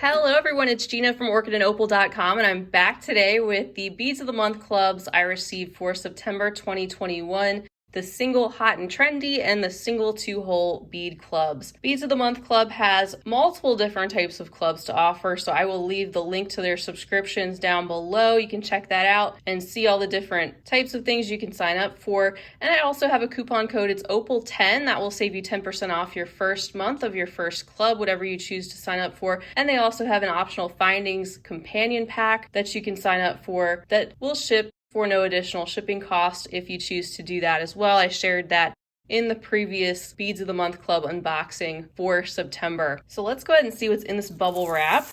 Hello everyone, it's Gina from orchidandopal.com and I'm back today with the Beads of the Month clubs I received for September 2021. The single hot and trendy and the single 2-hole bead clubs. Beads of the Month club has multiple different types of clubs to offer, so I will leave the link to their subscriptions down below. You can check that out and see all the different types of things you can sign up for. And I also have a coupon code, it's Opal10, that will save you 10% off your first month of your first club, whatever you choose to sign up for. And they also have an optional findings companion pack that you can sign up for that will ship for no additional shipping cost if you choose to do that as well. I shared that in the previous Beads of the Month Club unboxing for September. So let's go ahead and see what's in this bubble wrap.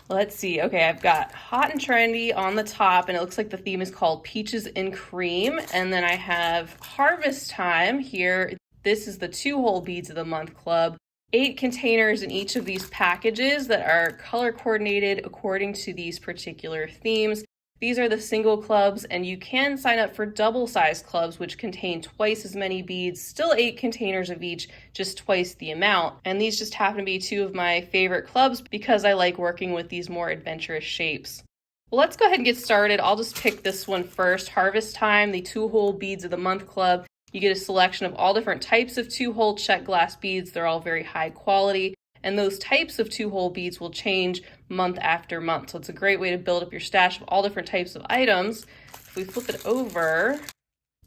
Let's see. Okay, I've got Hot and Trendy on the top, and it looks like the theme is called Peaches and Cream. And then I have Harvest Time here. This is the 2-hole Beads of the Month Club. 8 containers in each of these packages that are color coordinated according to these particular themes. These are the single clubs, and you can sign up for double-sized clubs, which contain twice as many beads, still 8 containers of each, just twice the amount. And these just happen to be 2 of my favorite clubs because I like working with these more adventurous shapes. Well, let's go ahead and get started. I'll just pick this one first. Harvest Time, the 2-hole Beads of the Month Club. You get a selection of all different types of 2-hole check glass beads. They're all very high quality, and those types of 2-hole beads will change month after month. So it's a great way to build up your stash of all different types of items. If we flip it over,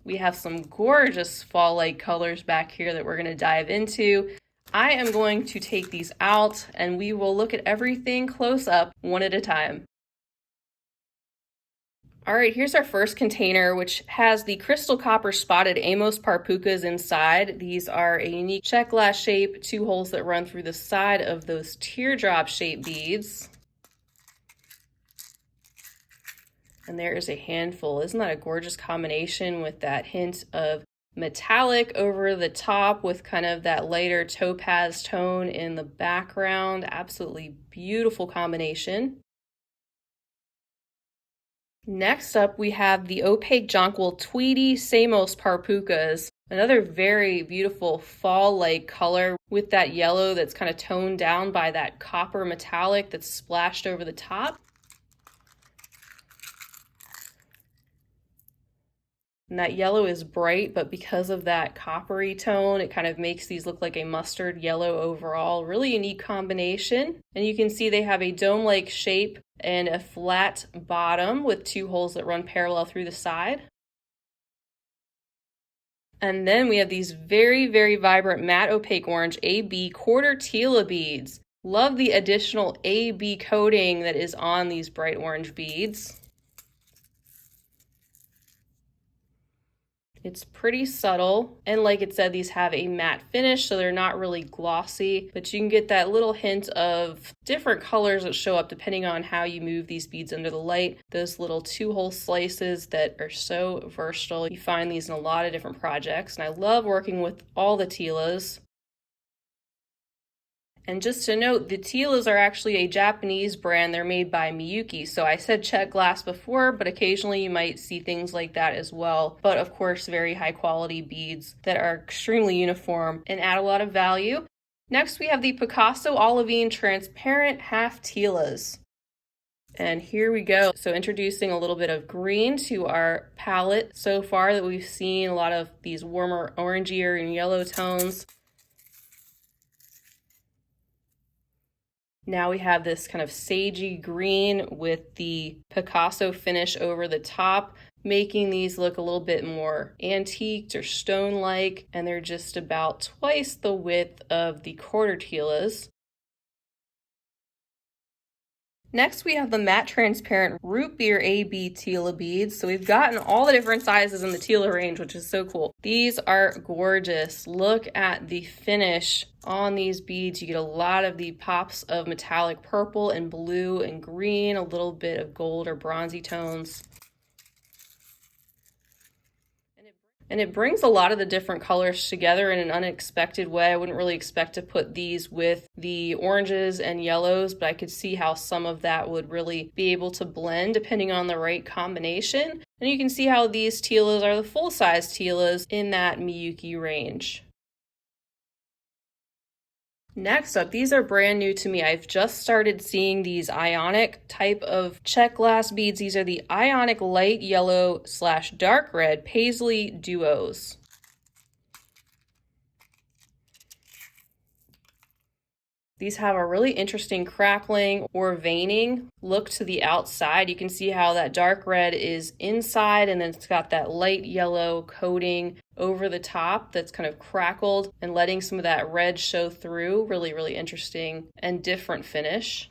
we have some gorgeous fall-like colors back here that we're going to dive into. I am going to take these out and we will look at everything close up one at a time. All right, here's our first container, which has the crystal copper spotted Amos parpucas inside. These are a unique check glass shape, 2 holes that run through the side of those teardrop shaped beads. And there is a handful. Isn't that a gorgeous combination with that hint of metallic over the top with kind of that lighter topaz tone in the background? Absolutely beautiful combination. Next up, we have the opaque jonquil Tweedy Samos parpucas, another very beautiful fall-like color with that yellow that's kind of toned down by that copper metallic that's splashed over the top. And that yellow is bright, but because of that coppery tone, it kind of makes these look like a mustard yellow overall. Really unique combination. And you can see they have a dome-like shape and a flat bottom with 2 holes that run parallel through the side. And then we have these very, very vibrant matte opaque orange AB quarter Tila beads. Love the additional AB coating that is on these bright orange beads. It's pretty subtle, and like it said, these have a matte finish, so they're not really glossy, but you can get that little hint of different colors that show up depending on how you move these beads under the light. Those little 2-hole slices that are so versatile. You find these in a lot of different projects, and I love working with all the Tilas. And just to note, the Tilas are actually a Japanese brand. They're made by Miyuki. So I said check glass before, but occasionally you might see things like that as well. But of course, very high quality beads that are extremely uniform and add a lot of value. Next, we have the Picasso Olivine Transparent Half Tilas. And here we go. So introducing a little bit of green to our palette so far that we've seen a lot of these warmer orangier and yellow tones. Now we have this kind of sagey green with the Picasso finish over the top, making these look a little bit more antiqued or stone-like, and they're just about twice the width of the quarter Tilas. Next, we have the matte transparent root beer AB Tila beads. So we've gotten all the different sizes in the Tila range, which is so cool. These are gorgeous. Look at the finish on these beads. You get a lot of the pops of metallic purple and blue and green, a little bit of gold or bronzy tones. And it brings a lot of the different colors together in an unexpected way. I wouldn't really expect to put these with the oranges and yellows, but I could see how some of that would really be able to blend depending on the right combination. And you can see how these Tilas are the full-size Tilas in that Miyuki range. Next up, these are brand new to me. I've just started seeing these ionic type of check glass beads. These are the ionic light yellow / dark red paisley duos. These have a really interesting crackling or veining look to the outside. You can see how that dark red is inside, and then it's got that light yellow coating over the top that's kind of crackled and letting some of that red show through. Really, really interesting and different finish.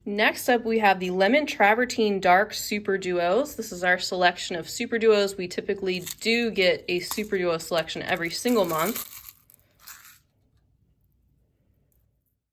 Next up, we have the Lemon Travertine Dark Super Duos. This is our selection of Super Duos. We typically do get a Super Duo selection every single month.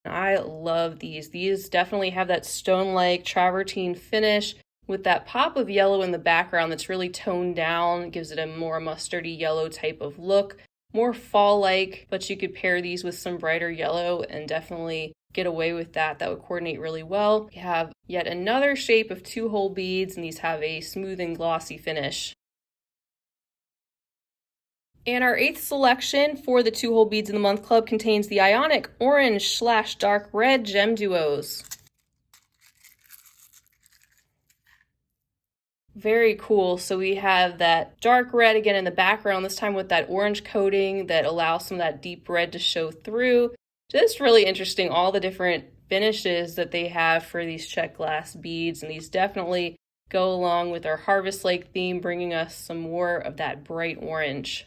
I love these. These definitely have that stone-like travertine finish with that pop of yellow in the background that's really toned down, gives it a more mustardy yellow type of look, more fall-like, but you could pair these with some brighter yellow and definitely get away with that. That would coordinate really well. We have yet another shape of 2-hole beads, and these have a smooth and glossy finish. And our 8th selection for the 2-hole beads in the month club contains the ionic orange / dark red gem duos. Very cool. So we have that dark red again in the background, this time with that orange coating that allows some of that deep red to show through. Just really interesting, all the different finishes that they have for these check glass beads, and these definitely go along with our harvest lake theme, bringing us some more of that bright orange.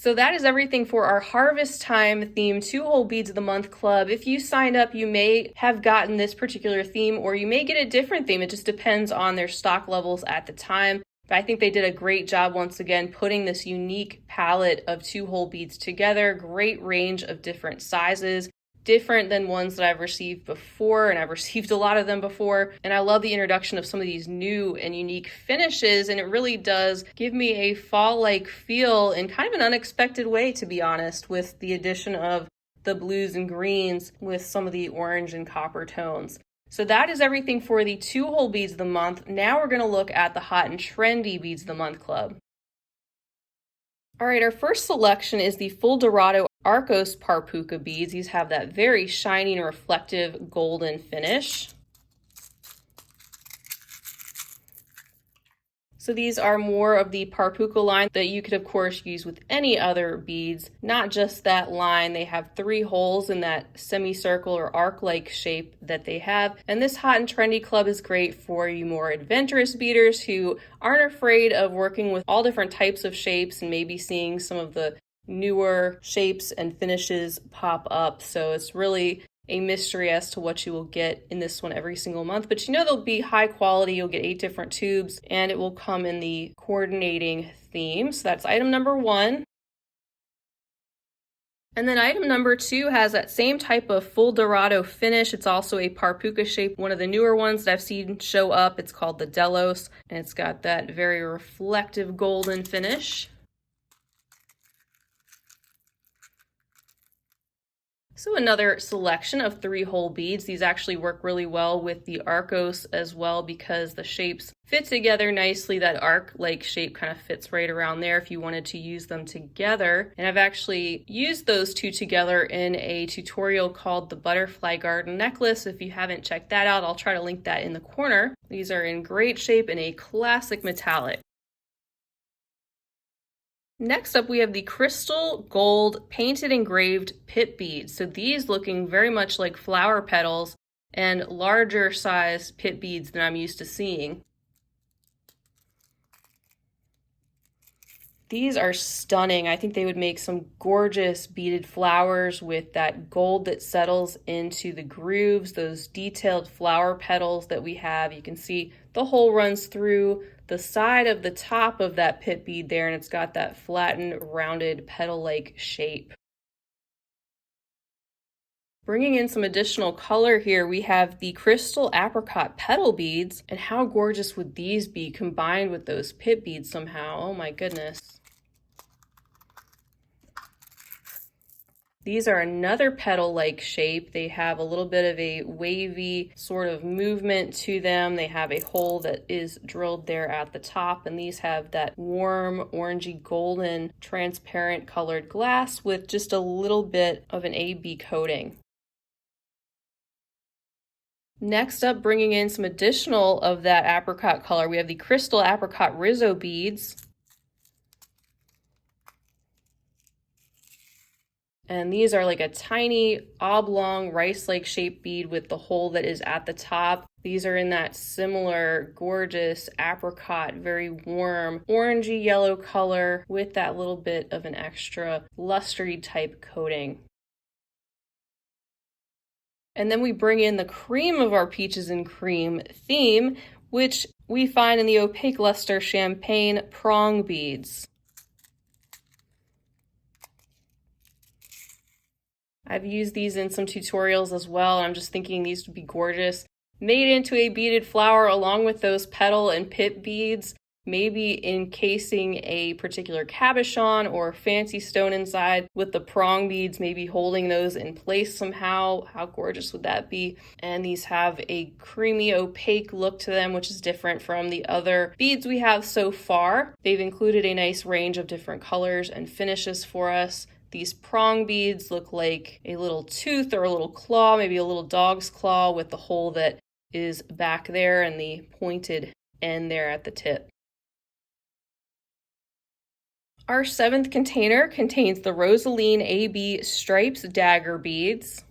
So that is everything for our harvest time theme 2-hole beads of the month club. If you signed up, you may have gotten this particular theme, or you may get a different theme. It just depends on their stock levels at the time. But I think they did a great job once again putting this unique palette of 2-hole beads together. Great range of different sizes, different than ones that I've received before, and I've received a lot of them before. And I love the introduction of some of these new and unique finishes, and it really does give me a fall-like feel in kind of an unexpected way, to be honest, with the addition of the blues and greens with some of the orange and copper tones. So that is everything for the 2-hole beads of the month. Now we're going to look at the hot and trendy beads of the month club. All right, our first selection is the Full Dorado Arcos Parpuca beads. These have that very shiny and reflective golden finish. So these are more of the Parpuca line that you could of course use with any other beads, not just that line. They have 3 holes in that semicircle or arc-like shape that they have. And this hot and trendy club is great for you more adventurous beaders who aren't afraid of working with all different types of shapes and maybe seeing some of the newer shapes and finishes pop up. So it's really a mystery as to what you will get in this one every single month, but you know they'll be high quality. You'll get 8 different tubes, and it will come in the coordinating theme. So that's item number 1. And then item number 2 has that same type of full dorado finish. It's also a Parpuca shape, one of the newer ones that I've seen show up. It's called the Delos, and it's got that very reflective golden finish. So another selection of 3-hole beads. These actually work really well with the Arcos as well because the shapes fit together nicely. That arc-like shape kind of fits right around there if you wanted to use them together. And I've actually used those 2 together in a tutorial called the Butterfly Garden Necklace. If you haven't checked that out, I'll try to link that in the corner. These are in great shape in a classic metallic. Next up, we have the crystal gold painted engraved pip beads. So these looking very much like flower petals and larger size pip beads than I'm used to seeing. These are stunning. I think they would make some gorgeous beaded flowers with that gold that settles into the grooves, those detailed flower petals that we have. You can see the hole runs through the side of the top of that pip bead there, and it's got that flattened, rounded, petal-like shape. Bringing in some additional color here, we have the crystal apricot petal beads, and how gorgeous would these be combined with those pip beads somehow? Oh my goodness. These are another petal-like shape. They have a little bit of a wavy sort of movement to them. They have a hole that is drilled there at the top, and these have that warm orangey golden transparent colored glass with just a little bit of an AB coating. Next up, bringing in some additional of that apricot color, we have the crystal apricot Rizzo beads. And these are like a tiny oblong rice-like shaped bead with the hole that is at the top. These are in that similar gorgeous apricot, very warm orangey yellow color with that little bit of an extra lustery type coating. And then we bring in the cream of our peaches and cream theme, which we find in the opaque luster champagne prong beads. I've used these in some tutorials as well. I'm just thinking these would be gorgeous. Made into a beaded flower along with those petal and pip beads, maybe encasing a particular cabochon or fancy stone inside with the prong beads, maybe holding those in place somehow. How gorgeous would that be? And these have a creamy opaque look to them, which is different from the other beads we have so far. They've included a nice range of different colors and finishes for us. These prong beads look like a little tooth or a little claw, maybe a little dog's claw with the hole that is back there and the pointed end there at the tip. Our 7th container contains the Rosaline AB Stripes dagger beads.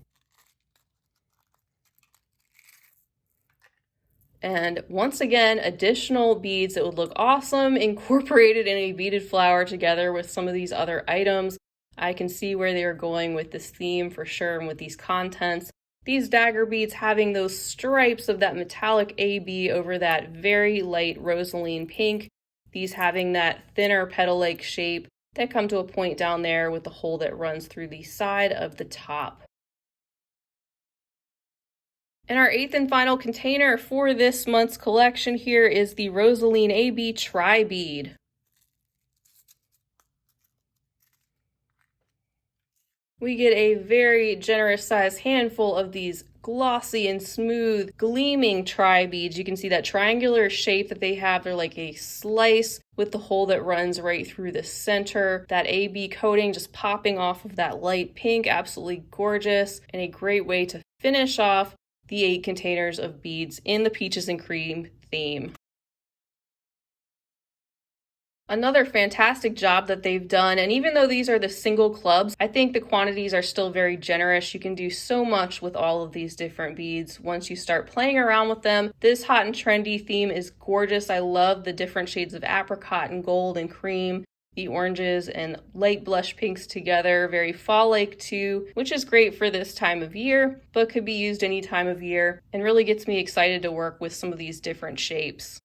And once again, additional beads that would look awesome incorporated in a beaded flower together with some of these other items. I can see where they are going with this theme for sure and with these contents. These dagger beads having those stripes of that metallic AB over that very light Rosaline pink. These having that thinner petal-like shape that come to a point down there with the hole that runs through the side of the top. And our 8th and final container for this month's collection here is the Rosaline AB Tri Bead. We get a very generous sized handful of these glossy and smooth gleaming tri beads. You can see that triangular shape that they have. They're like a slice with the hole that runs right through the center. That AB coating just popping off of that light pink, absolutely gorgeous, and a great way to finish off the 8 containers of beads in the peaches and cream theme. Another fantastic job that they've done, and even though these are the single clubs, I think the quantities are still very generous. You can do so much with all of these different beads once you start playing around with them. This hot and trendy theme is gorgeous. I love the different shades of apricot and gold and cream, the oranges and light blush pinks together, very fall-like too, which is great for this time of year, but could be used any time of year and really gets me excited to work with some of these different shapes.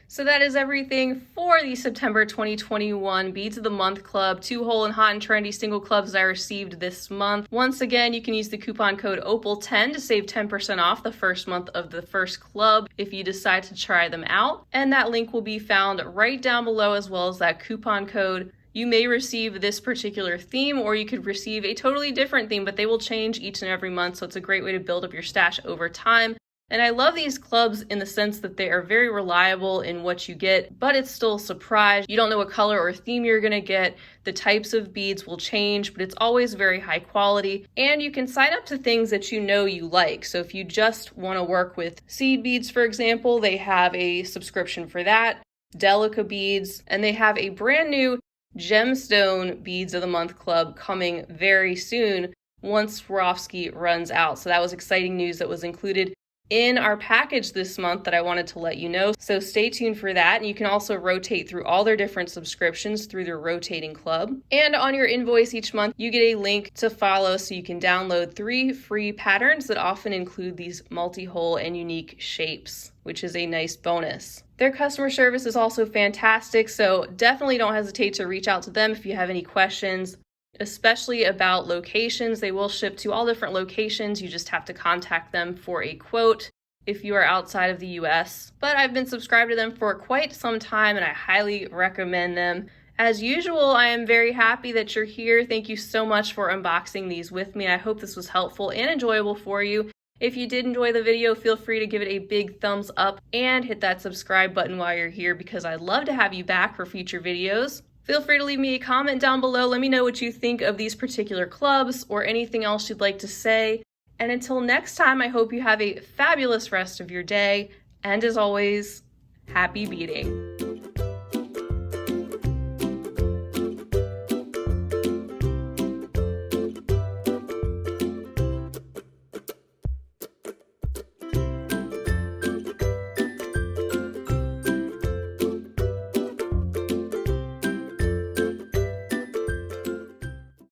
So that is everything for the September 2021 Beads of the Month Club 2-hole and hot and trendy single clubs I received this month. Once again, you can use the coupon code OPAL10 to save 10% off the first month of the first club if you decide to try them out. And that link will be found right down below, as well as that coupon code. You may receive this particular theme, or you could receive a totally different theme, but they will change each and every month, so it's a great way to build up your stash over time. And I love these clubs in the sense that they are very reliable in what you get, but it's still a surprise. You don't know what color or theme you're gonna get. The types of beads will change, but it's always very high quality. And you can sign up to things that you know you like. So if you just wanna work with seed beads, for example, they have a subscription for that. Delica beads, and they have a brand new gemstone Beads of the Month Club coming very soon once Swarovski runs out. So that was exciting news that was included in our package this month that I wanted to let you know. So stay tuned for that. And you can also rotate through all their different subscriptions through their rotating club. And on your invoice each month, you get a link to follow so you can download 3 free patterns that often include these multi-hole and unique shapes, which is a nice bonus. Their customer service is also fantastic, so definitely don't hesitate to reach out to them if you have any questions, especially about locations. They will ship to all different locations. You just have to contact them for a quote if you are outside of the US. But I've been subscribed to them for quite some time and I highly recommend them. As usual, I am very happy that you're here. Thank you so much for unboxing these with me. I hope this was helpful and enjoyable for you. If you did enjoy the video, feel free to give it a big thumbs up and hit that subscribe button while you're here because I'd love to have you back for future videos. Feel free to leave me a comment down below. Let me know what you think of these particular clubs or anything else you'd like to say. And until next time, I hope you have a fabulous rest of your day. And as always, happy beading.